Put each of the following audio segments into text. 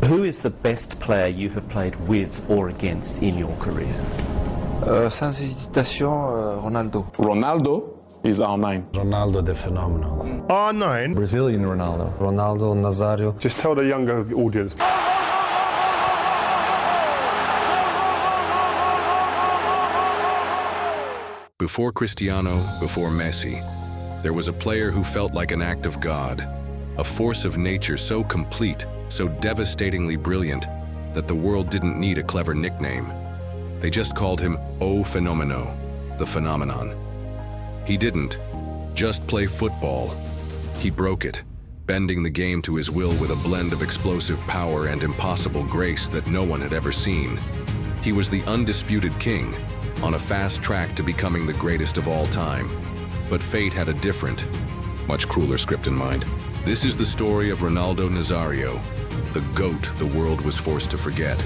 Who is the best player you have played with or against in your career? Sans hésitation, Ronaldo. Ronaldo is R9. Ronaldo the phenomenal. R9. Brazilian Ronaldo. Ronaldo Nazario. Just tell the younger audience. Before Cristiano, before Messi, there was a player who felt like an act of God, a force of nature so complete, so devastatingly brilliant, that the world didn't need a clever nickname. They just called him O Fenomeno, the phenomenon. He didn't just play football. He broke it, bending the game to his will with a blend of explosive power and impossible grace that no one had ever seen. He was the undisputed king, on a fast track to becoming the greatest of all time. But fate had a different, much crueler script in mind. This is the story of Ronaldo Nazario, the GOAT the world was forced to forget.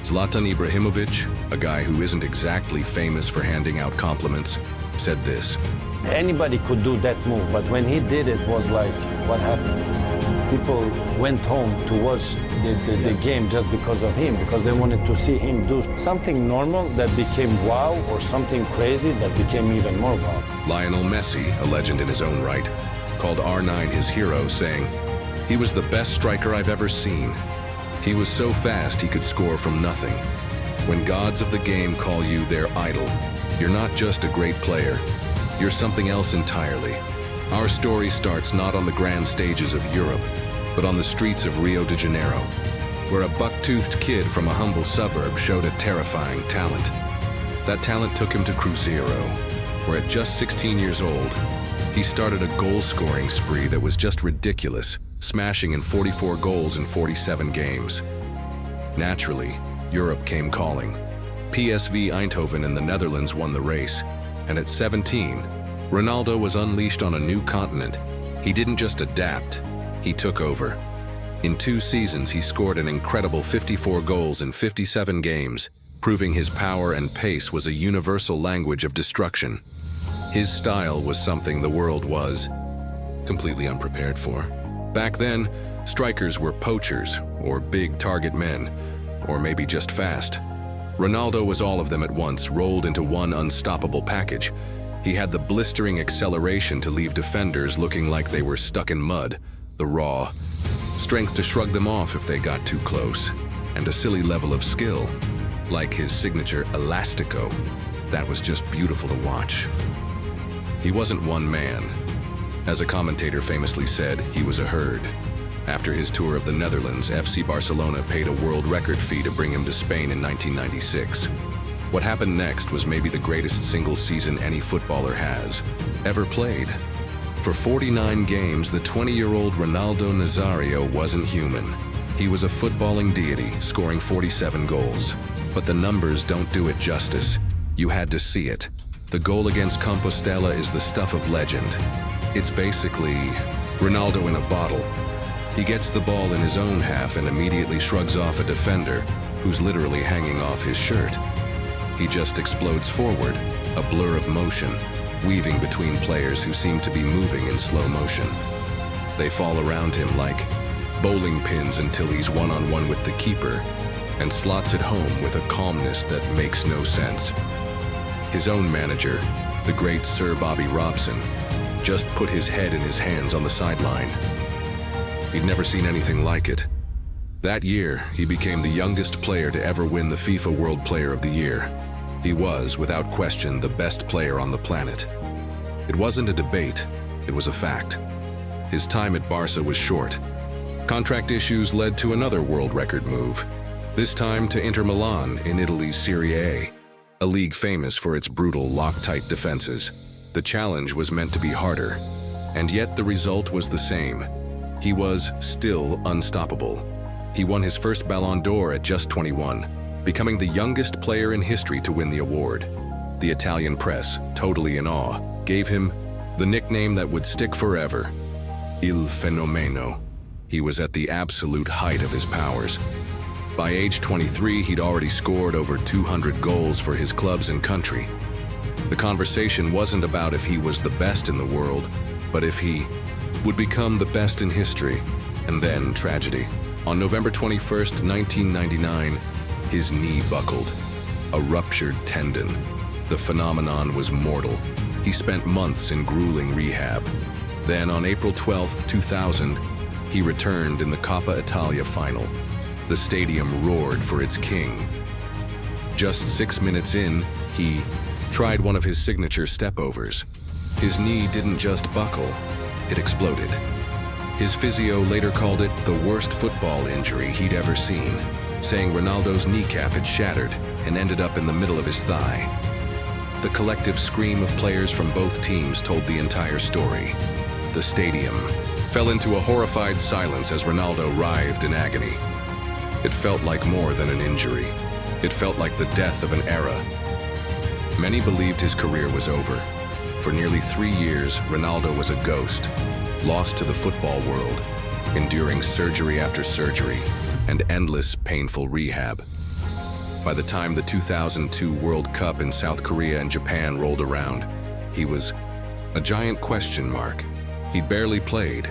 Zlatan Ibrahimovic, a guy who isn't exactly famous for handing out compliments, said this. Anybody could do that move, but when he did it was like, what happened? People went home to watch the game just because of him, because they wanted to see him do something normal that became wow, or something crazy that became even more wow. Lionel Messi, a legend in his own right, called R9 his hero, saying, "He was the best striker I've ever seen. He was so fast he could score from nothing. When gods of the game call you their idol, you're not just a great player, you're something else entirely." Our story starts not on the grand stages of Europe, but on the streets of Rio de Janeiro, where a buck-toothed kid from a humble suburb showed a terrifying talent. That talent took him to Cruzeiro, where at just 16 years old, he started a goal-scoring spree that was just ridiculous, smashing in 44 goals in 47 games. Naturally, Europe came calling. PSV Eindhoven in the Netherlands won the race, and at 17, Ronaldo was unleashed on a new continent. He didn't just adapt, he took over. In 2 seasons, he scored an incredible 54 goals in 57 games, proving his power and pace was a universal language of destruction. His style was something the world was completely unprepared for. Back then, strikers were poachers, or big target men, or maybe just fast. Ronaldo was all of them at once, rolled into one unstoppable package. He had the blistering acceleration to leave defenders looking like they were stuck in mud, the raw strength to shrug them off if they got too close, and a silly level of skill, like his signature elastico, that was just beautiful to watch. He wasn't one man. As a commentator famously said, he was a herd. After his tour of the Netherlands, FC Barcelona paid a world record fee to bring him to Spain in 1996. What happened next was maybe the greatest single season any footballer has ever played. For 49 games, the 20-year-old Ronaldo Nazario wasn't human. He was a footballing deity, scoring 47 goals. But the numbers don't do it justice. You had to see it. The goal against Compostela is the stuff of legend. It's basically Ronaldo in a bottle. He gets the ball in his own half and immediately shrugs off a defender who's literally hanging off his shirt. He just explodes forward, a blur of motion, weaving between players who seem to be moving in slow motion. They fall around him like bowling pins until he's one-on-one with the keeper and slots it home with a calmness that makes no sense. His own manager, the great Sir Bobby Robson, just put his head in his hands on the sideline. He'd never seen anything like it. That year, he became the youngest player to ever win the FIFA World Player of the Year. He was, without question, the best player on the planet. It wasn't a debate, it was a fact. His time at Barca was short. Contract issues led to another world record move, this time to Inter Milan in Italy's Serie A, a league famous for its brutal Loctite defenses. The challenge was meant to be harder, and yet the result was the same. He was still unstoppable. He won his first Ballon d'Or at just 21, becoming the youngest player in history to win the award. The Italian press, totally in awe, gave him the nickname that would stick forever, Il Fenomeno. He was at the absolute height of his powers. By age 23, he'd already scored over 200 goals for his clubs and country. The conversation wasn't about if he was the best in the world, but if he would become the best in history, and then tragedy. On November 21st, 1999, his knee buckled, a ruptured tendon. The phenomenon was mortal. He spent months in grueling rehab. Then on April 12, 2000, he returned in the Coppa Italia final. The stadium roared for its king. Just 6 minutes in, he tried one of his signature stepovers. His knee didn't just buckle, it exploded. His physio later called it the worst football injury he'd ever seen, saying Ronaldo's kneecap had shattered and ended up in the middle of his thigh. The collective scream of players from both teams told the entire story. The stadium fell into a horrified silence as Ronaldo writhed in agony. It felt like more than an injury. It felt like the death of an era. Many believed his career was over. For nearly 3 years, Ronaldo was a ghost, lost to the football world, enduring surgery after surgery and endless painful rehab. By the time the 2002 World Cup in South Korea and Japan rolled around, he was a giant question mark. He'd barely played.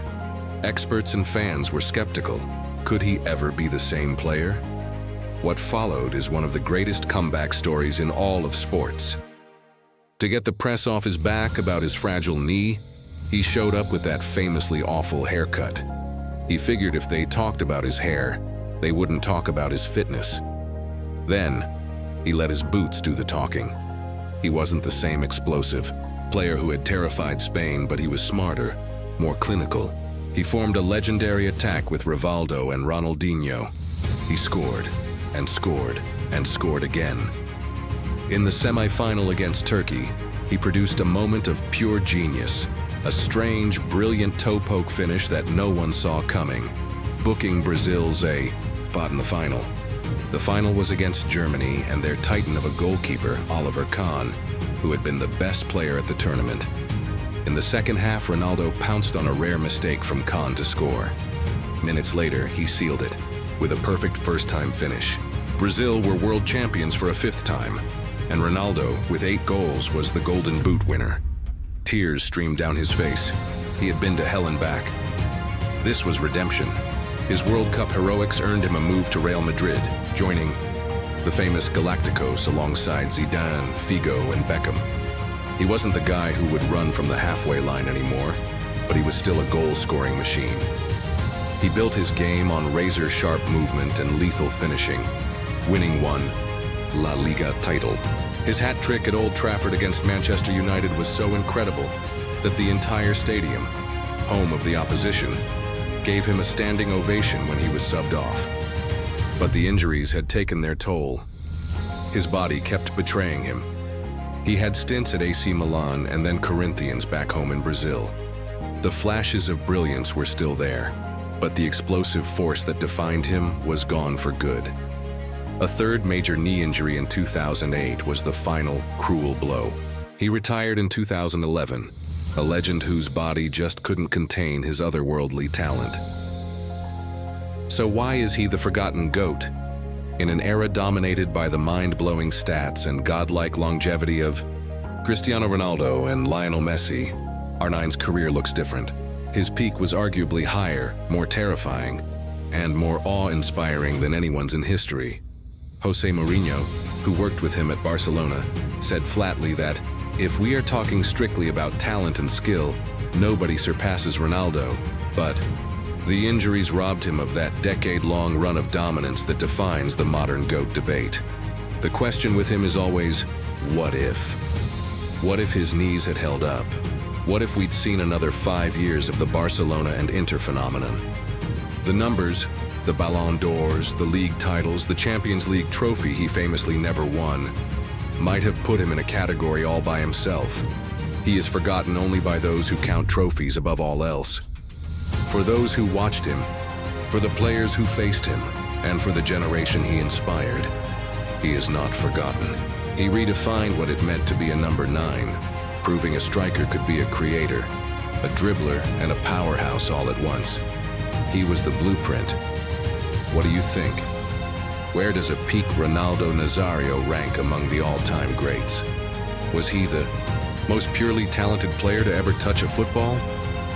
Experts and fans were skeptical. Could he ever be the same player? What followed is one of the greatest comeback stories in all of sports. To get the press off his back about his fragile knee, he showed up with that famously awful haircut. He figured if they talked about his hair, they wouldn't talk about his fitness. Then, he let his boots do the talking. He wasn't the same explosive player who had terrified Spain, but he was smarter, more clinical. He formed a legendary attack with Rivaldo and Ronaldinho. He scored, and scored, and scored again. In the semi-final against Turkey, he produced a moment of pure genius, a strange, brilliant toe poke finish that no one saw coming, booking Brazil's a spot in the final. The final was against Germany and their titan of a goalkeeper, Oliver Kahn, who had been the best player at the tournament. In the second half, Ronaldo pounced on a rare mistake from Kahn to score. Minutes later, he sealed it with a perfect first-time finish. Brazil were world champions for a 5th time, and Ronaldo, with 8 goals, was the Golden Boot winner. Tears streamed down his face. He had been to hell and back. This was redemption. His World Cup heroics earned him a move to Real Madrid, joining the famous Galacticos alongside Zidane, Figo, and Beckham. He wasn't the guy who would run from the halfway line anymore, but he was still a goal-scoring machine. He built his game on razor-sharp movement and lethal finishing, winning one La Liga title. His hat trick at Old Trafford against Manchester United was so incredible that the entire stadium, home of the opposition, gave him a standing ovation when he was subbed off. But the injuries had taken their toll. His body kept betraying him. He had stints at AC Milan and then Corinthians back home in Brazil. The flashes of brilliance were still there, but the explosive force that defined him was gone for good. A third major knee injury in 2008 was the final, cruel blow. He retired in 2011, a legend whose body just couldn't contain his otherworldly talent. So why is he the forgotten GOAT? In an era dominated by the mind-blowing stats and godlike longevity of Cristiano Ronaldo and Lionel Messi, R9's career looks different. His peak was arguably higher, more terrifying, and more awe-inspiring than anyone's in history. Jose Mourinho, who worked with him at Barcelona, said flatly that, "If we are talking strictly about talent and skill, nobody surpasses Ronaldo, but the injuries robbed him of that decade-long run of dominance that defines the modern GOAT debate." The question with him is always, what if? What if his knees had held up? What if we'd seen another 5 years of the Barcelona and Inter phenomenon? The numbers, the Ballon d'Ors, the league titles, the Champions League trophy he famously never won, might have put him in a category all by himself. He is forgotten only by those who count trophies above all else. For those who watched him, for the players who faced him, and for the generation he inspired, he is not forgotten. He redefined what it meant to be a number 9, proving a striker could be a creator, a dribbler, and a powerhouse all at once. He was the blueprint. What do you think? Where does a peak Ronaldo Nazario rank among the all-time greats? Was he the most purely talented player to ever touch a football?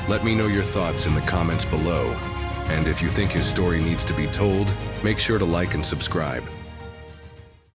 Let me know your thoughts in the comments below. And if you think his story needs to be told, make sure to like and subscribe.